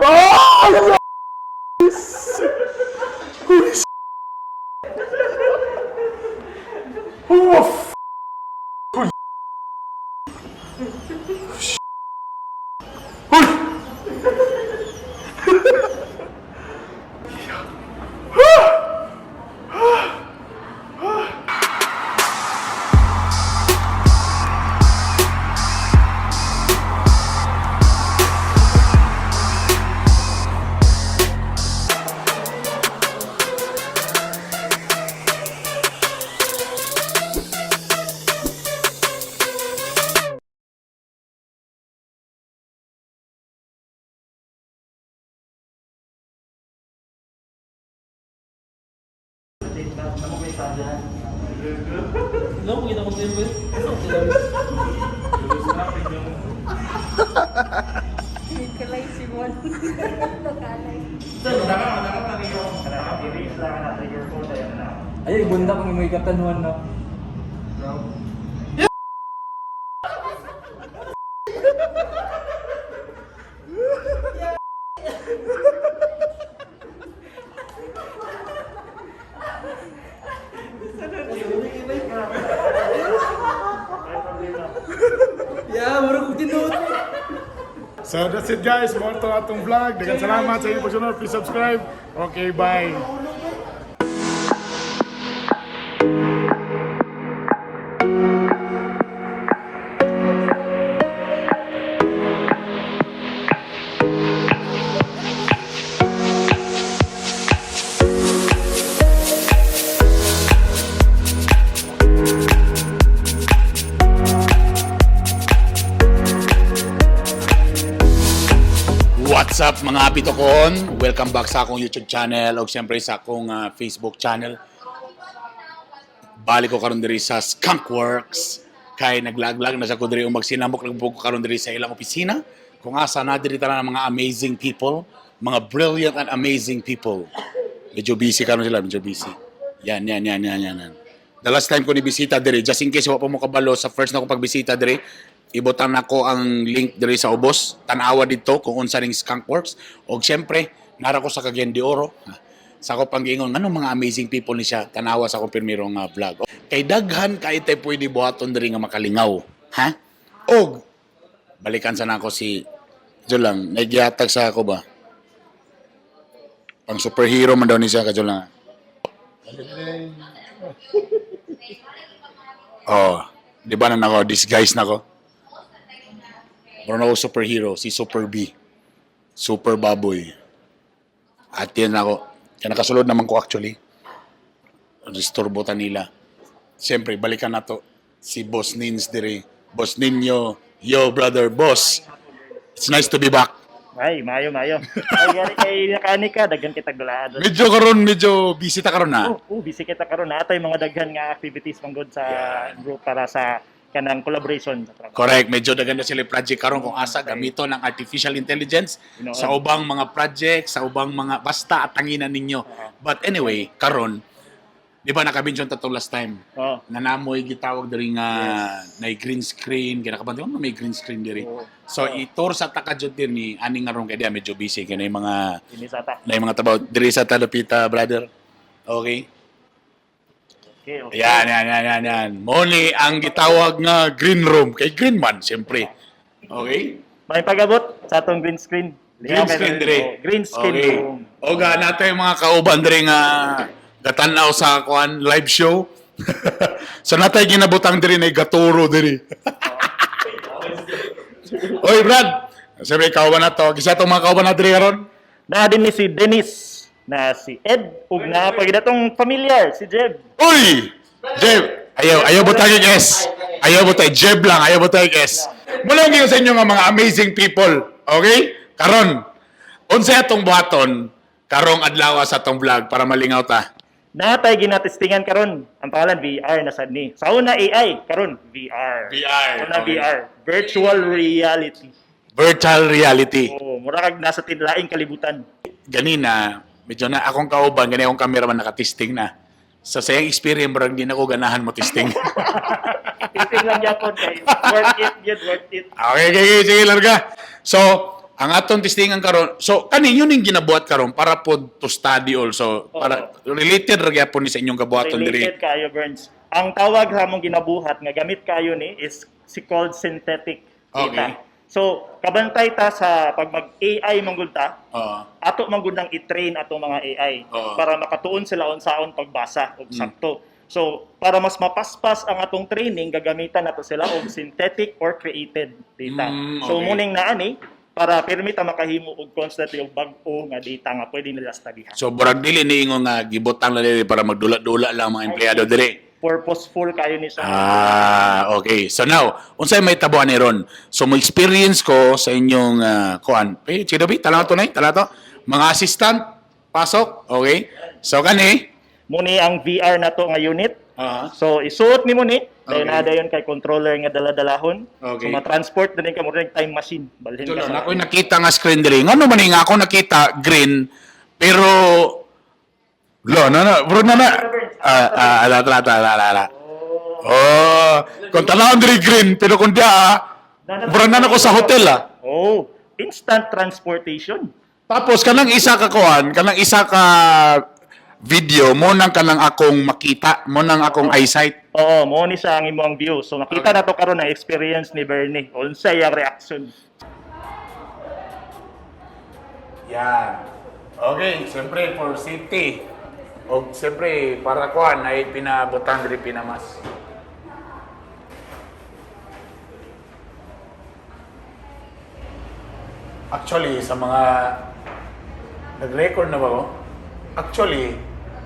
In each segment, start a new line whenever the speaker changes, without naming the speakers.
Oh! Holy s***. Oh, f***. Holy s***.
Ano kung kita ko sa'yo, boy?
Kalay si Mon. Kalay.
Ay, bunda kung may katanuan na. Yeah, murag kong tinuot.
So that's it guys, more to atong vlog. Daghang salamat sa inyong pagsunod. Please subscribe. Okay, bye.
What's up mga Bitokon? Welcome back sa akong YouTube channel o siyempre sa akong Facebook channel. Balik ko karon diri sa Skunk Works kay naglaglag na sa ko diri magsinamok nagbug ko karon diri sa ilang opisina kung asa na diri tanan ng mga amazing people, mga brilliant and amazing people. Medyo busy karon sila, medyo busy. Yan. The last time ko ni bisita diri, just in case wa pa mo kabalo sa first na ko pagbisita diri, ibotan nako ang link diri sa ubos, tan-awa dito kung unsa ning Skunk Works. Og syempre, nara ko sa Cagayan de Oro. Sa ako panggingon, anong mga amazing people ni siya, tanawa sa akong pirmirong vlog. Kay daghan kay tay pwede buhaton diri nga makalingaw, ha? Og balikan sa nako si Jolang, nagyatag sa ako ba? Pang superhero man daw ni siya ka Jolang. Oh, di ba na nako disguise nako? Meron ako superhero, si Super B. Super Baboy. At yan ako. Kaya nakasulod naman ko actually. Disturbo ta nila. Siyempre, balikan na to. Si Boss Nins diri. Boss Ninyo. Yo, brother, boss. It's nice to be back.
Ay, mayo. Ay, gari kay nakani ka, daghan kita gulaan.
Medyo busy ta karon na.
Busy kita karon na. Atay mga daghan nga activities manggod sa group para sa kanang collaboration.
Correct. Medyo daghan na sila project karon kung asa gamito ng artificial intelligence sa ubang mga project, sa ubang mga basta at tanginan ninyo. But anyway, karon di ba naka-mention tatong last time?
Oh.
Nanamoy gitawag diri nga na green screen, kaya nakabanti mo may green screen diri. So itur sa takadjud dir ni ani nga ron kay dia medyo busy kay na mga
Inisata.
na mga tabaw diri sa Talapita, brother. Okay.
Okay.
Yan. Moni ang gitawag nga green room. Kay green man, siyempre. Okay?
May pag-abot sa atong green screen.
Green screen dire.
Green screen
Okay.
room.
O ga natin mga kauban dire nga gatanaw sa kuan live show. So natay ginabutang dire na gaturo dire. Oy, Brad. Sabi kauban na to. Kisa tong mga kauban na dire karon.
Na din ni si Dennis, na si Ed, ug na pagidatong familiar si Jeb.
Uy! Jeb! Ayaw butay guys. Ayaw butay. Jeb lang. Ayaw butay guys. Mula yung sa inyo nga mga amazing people. Okay? Karon. Unsay atong buhaton. Karong adlaw sa atong vlog para malingaw ta.
Natay ginatestingan karon. Ang pangalan VR na sad ni. Sa una AI, karon VR. Una
Okay.
VR, virtual reality.
Virtual reality.
Oh, mura kag nasa tinlaing kalibutan.
Ganina, medyo na akong kauban, ganyan akong cameraman nakatesting na. Sa sayang experience, bro, hindi na ko ganahan mo testing.
Testing lang yapon kay worth it.
Okay, sige, larga. So, ang atong testingan karon, so kani yun yung ginabuhat karon para po to study also, para related ra gyapon ni sa inyong gabuhaton diri.
Related kayo, Burns. Ang tawag sa among ginabuhat nga gamit kayo ni is called synthetic data.
Okay.
So, kabantay ta sa pag mag-AI manggod ta,
Oo.
ato manggod nang i-train atong mga AI para makatuon sila unsaon pagbasa og sakto. So, para mas mapaspas ang atong training, gagamitan nato sila og synthetic or created data. So,
Okay.
muning naa ni para permita makahimo og constantly og bag-o nga data nga pwede nila studyhan.
So burag dili ni ingon nga gibutang na diri para magdula-dula lang mga empleyado diri.
Purposeful kayo ni sa
Okay. So now, unsay may tabuan ni ron? So mo experience ko sa inyong kuan. Chidobi, tala to nay, tala to. Mga assistant pasok, okay? So kani,
muni ang VR na to nga unit. So isuot nimo ni dahil
Okay.
na dayon kay controller nga dala-dalahon.
Okay.
So ma-transport din ka mo rin time machine. Balhin
ito
ka
lang,
sa
ako'y nakita nga screen diri. Ngano man nga ako nakita green, pero bro na. Ala. Oh, kung tanawon diri green, pero kung dia, bro na ako sa hotel
Oh, instant transportation.
Tapos kanang isa ka kuan, kanang isa ka video mo nang kanang akong makita, mo nang akong eyesight.
Oo, mo ni sa ang imong view. So makita na to karon ang experience ni Bernie. Unsay ang reaction?
Yan. Okay, siyempre for safety. O siyempre para kuan ay pinabutan diri pinamas. Actually, sa mga nag-record na ba ko? Actually,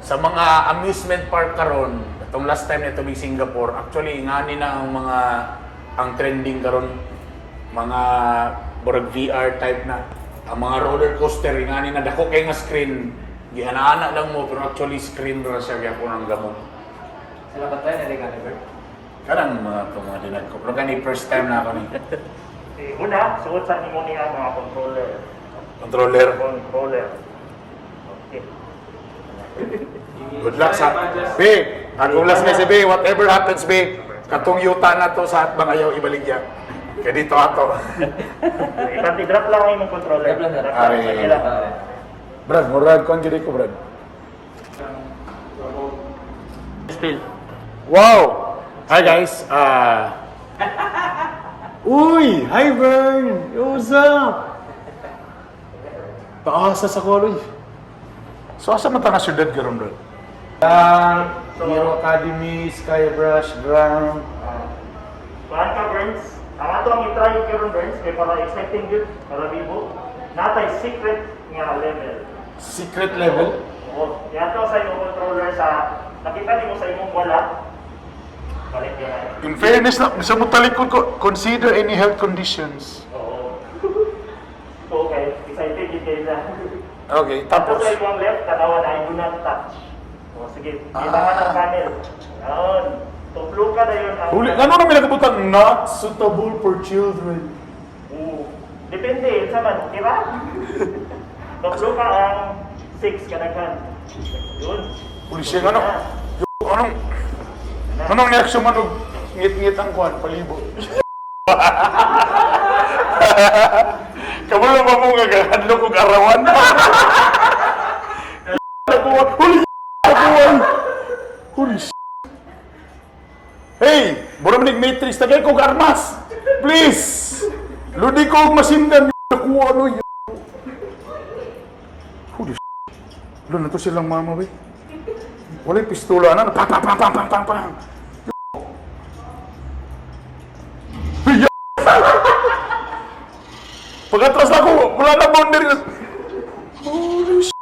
sa mga amusement park karon, itong last time nito big Singapore, actually ngani na ang trending karon mga burag VR type na. Ang mga roller coaster ngani na dako kay nga screen, giana-ana lang mo pero actually screen ra siya gyapon ang gamon.
Salamat tayo na rin Bert.
Kanang mga dinag ko. Pero kani first time na ako ni
Una, suot sa nimo niya mga controller.
controller.
Okay.
Good luck sa Be. Akong last na si Be, whatever happens Be, katong yuta na to sa atbang ayaw ibaligya. Kaya dito ato.
Ipanti-drop lang ang imong controller.
Drop lang.
Ay. Brad, murag kon gid ko Brad.
Still.
Wow! Hi guys! Uy! Hi Vern! What's up? Paasa sa Koloy.
So asa man ta nga syudad karon Brad?
Hero Academy, Skybrush, Ground.
Kuhan ka, Burns. Ang ato ang itry karon Burns, kay para exciting good, para bibo. Natay secret nga level.
Secret level.
Oo. Yato sa imong controller sa, nakita nimo sa imong wala. Balik yan.
In fairness na, sa mutalikod ko, consider any health conditions.
Oo. Okay, excited yun kayo na.
Okay,
Tapos
tapos.
sa imong left, tanawan ay do not touch. O sige, ibangan ang panel. Ayon. Tuplo ka na yun.
Huli, ano na may nagabutang not suitable for children?
Oo. Depende, sa man, kira? Tuplo ka ang 6 kanaghan. Yun.
Huli siya, ano? Anong reaksyon man og ngit-ngit ang kuhan, palibo?
Kamu lang ba mo nga hadlok og arawan?
Huli Hey! Buro manig matrix, tagay kong armas! Please! Ludi ko og masindan, nakuha ano yun. Huli Wala na to silang mama, we. Wala yung pistola na, pang, pang, pang, pang, pang, pang, pang. Pagkatras na ako, wala na boundary. Holy shit.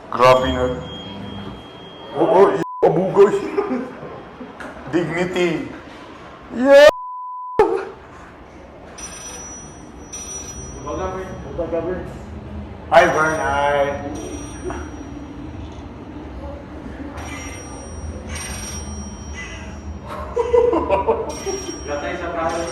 Grabe na. Oo, abugay. Dignity. Yeah! Hi, Vern. Hi.
Gatay sa bahay.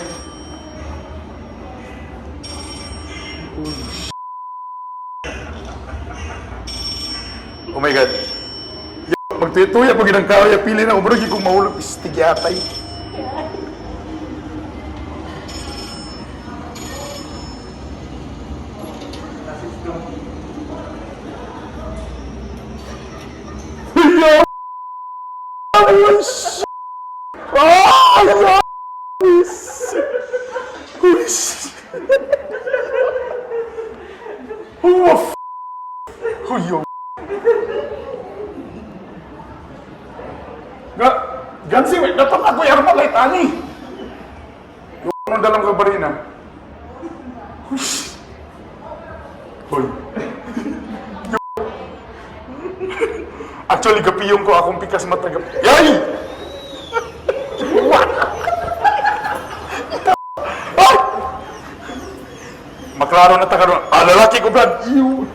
God. Magtuya pag ginang Kaayo, pili na umurog kung mahulog pistig yatay. Yo! Oh, shit! Oh, yo! Gansi, dapat ako yung armalay, tani. Yung anong dalang kabarina. Hoy. Actually, gapiyong ko akong pikas matagap. Yay! What? Ay! Maklaro na tagaroon. Lalaki ko, Brad. Ew.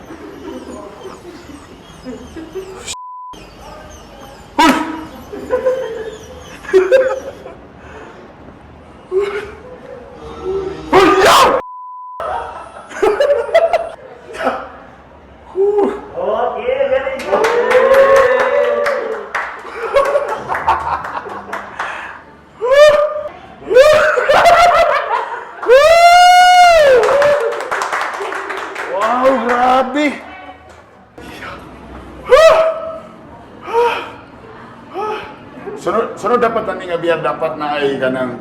Sunod dapat ani nga biya dapat na ay kanang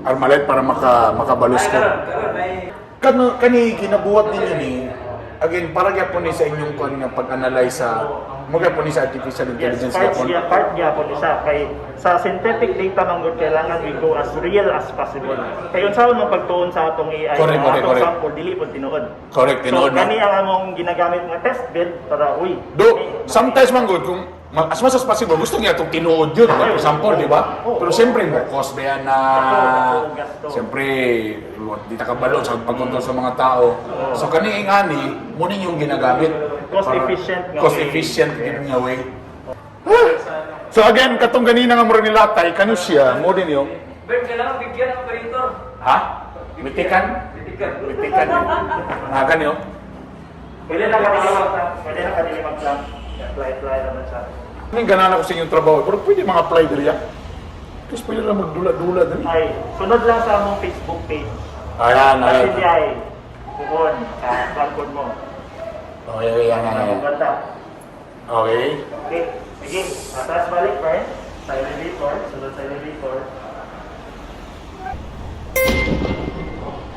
armalite para makabalos ko. Kani kinabuhat ninyo ni again para gyapon ni sa inyong kon nga pag-analyze sa mga po ni sa artificial intelligence gyapon.
Yes, part gyapon isa kay sa synthetic data man gud kailangan we go as real as possible. Kay unsaon man pagtuon sa atong AI atong sample dili pod tinuod.
Correct, tinuod.
So kani ang among ginagamit nga test bed para
sometimes man gud kung as much as possible, gusto niya itong tinuod yun, for example, di ba? Pero siyempre, cost ba yan na, siyempre, di nakabalo sa pagkontrol sa mga tao. So, kaniing ani, muna yung ginagamit. Cost efficient nga way. So, again, katong ganina nga mura nilatay, kano siya, mo din yung...
Bert, kailangan bigyan ang operator.
Ha? Mitikan? Mitikan. Ganyo?
Pwede na kanilimag lang. Apply naman siya.
Ano yung ganaan ako sa inyong trabaho? Pero pwede mga apply diri yan. Tapos pwede lang magdula-dula diri.
Ay, sunod lang sa among Facebook page.
Ayan.
Kasi ay, bukod sa platform mo.
Okay, yan.
Ganda.
Okay.
Okay, sige. Atas balik, friend. Sa elevator. Sunod sa elevator.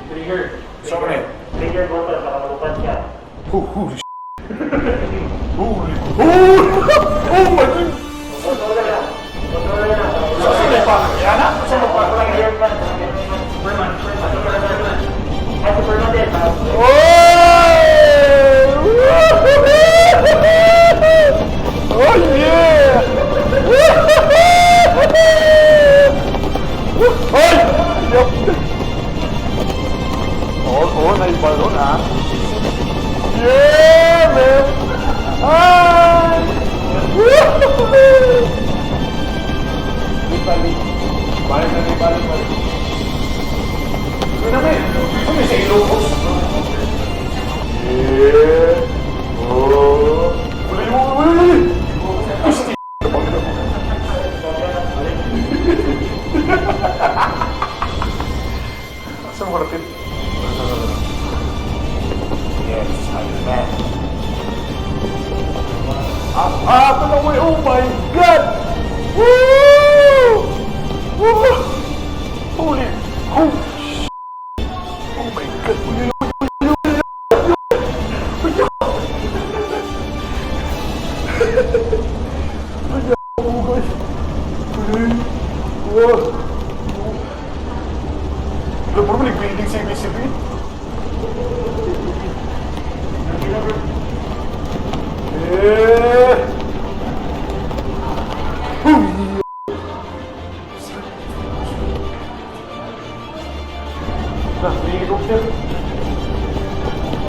Trigger. Trigger button para malupad ka.
Holy Holy oh my God!
Kontrola na.
Saan pa? Yan na? Saan pa?
Superman. Ay, Superman din.
Oh! Oh yeah! Ay! Oh, naibalon ha? Yeah, man! Ay! Balik. Ano na ba eh? Ano may sa Ilocos? Yeah! Oh! Uli! Gusti! Saan mo karating? Yes, I'm back. Oh my God! Woo! Woo! Holy! Oh my God! Probably building CBCB.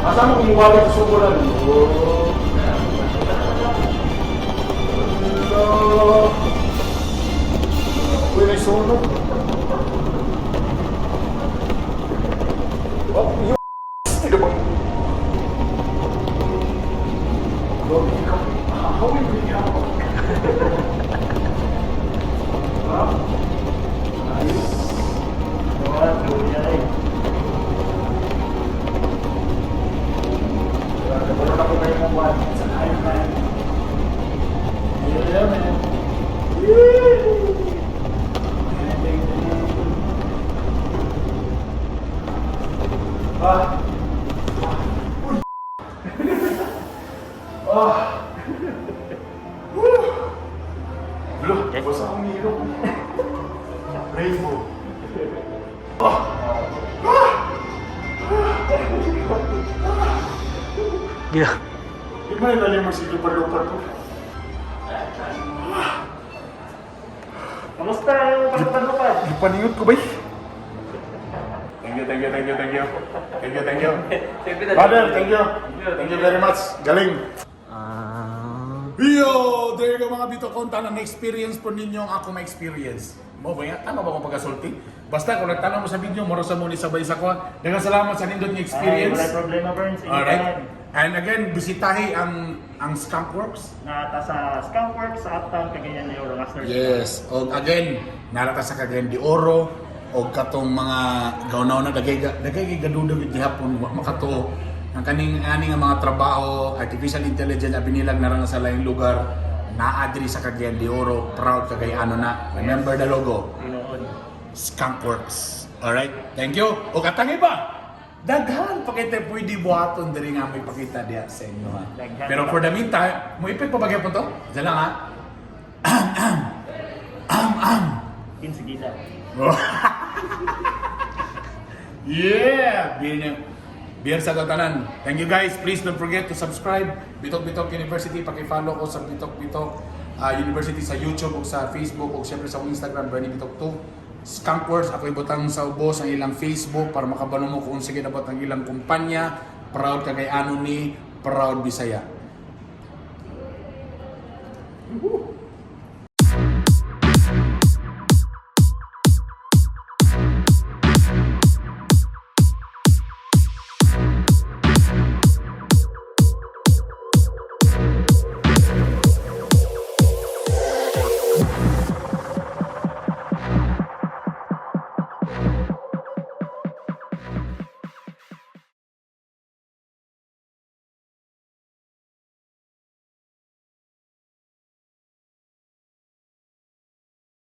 Kasama kumuha sa subulan. Uy, may sunog. Oh, yung hindi ba? How Look, basta akong hilo. Rainbow.
Yeah.
Di ba ilalim mo si lupar-lupar ko?
Kamusta yung pagpapalupad?
Ipaningot ko ba eh? Thank you, thank you, thank you, thank you. Thank you, thank you. Father, thank you. Thank you very much. Galing. Yo! There you go mga bitokonta na na-experience po ninyo ang ako ma-experience. Mo ba yan? Tama ba akong pagkasulti? Basta kung nagtanong mo sa video, morosa mo ni sabay sa ko. Daghang salamat sa nindot ng experience.
Wala problema, Burns.
Alright. And again, bisitahi ang Skunk Works.
Nata sa Skunk Works sa Uptown, Cagayan de Oro.
Yes. O again, narata sa Cagayan de Oro o katong mga gawnaw na dagay gadudo gid gihapon wa makato ang kaning nga mga trabaho, artificial intelligence abinilag na ran sa laing lugar naa diri sa Cagayan de Oro, proud Cagayano na. Remember the logo. Skunk Works. Alright, thank you. O katangi ba? Daghan pa kita pwede buhaton diri nga may pakita diha sa inyo ha. Pero for the meantime, mo ipit pa bagay po to? Diyan lang ha.
Insigida.
Yeah! Beer sa tanan. Thank you guys. Please don't forget to subscribe. Bitokbitok University. Paki-follow ko sa Bitokbitok University sa YouTube o sa Facebook o siyempre sa Instagram. Bernie Bitok 2. Skunk Works. Ako ibutang sa ubos ang ilang Facebook para makabalo mo kung sige dapat ang ilang kumpanya. Proud Cagayano ni Proud Bisaya.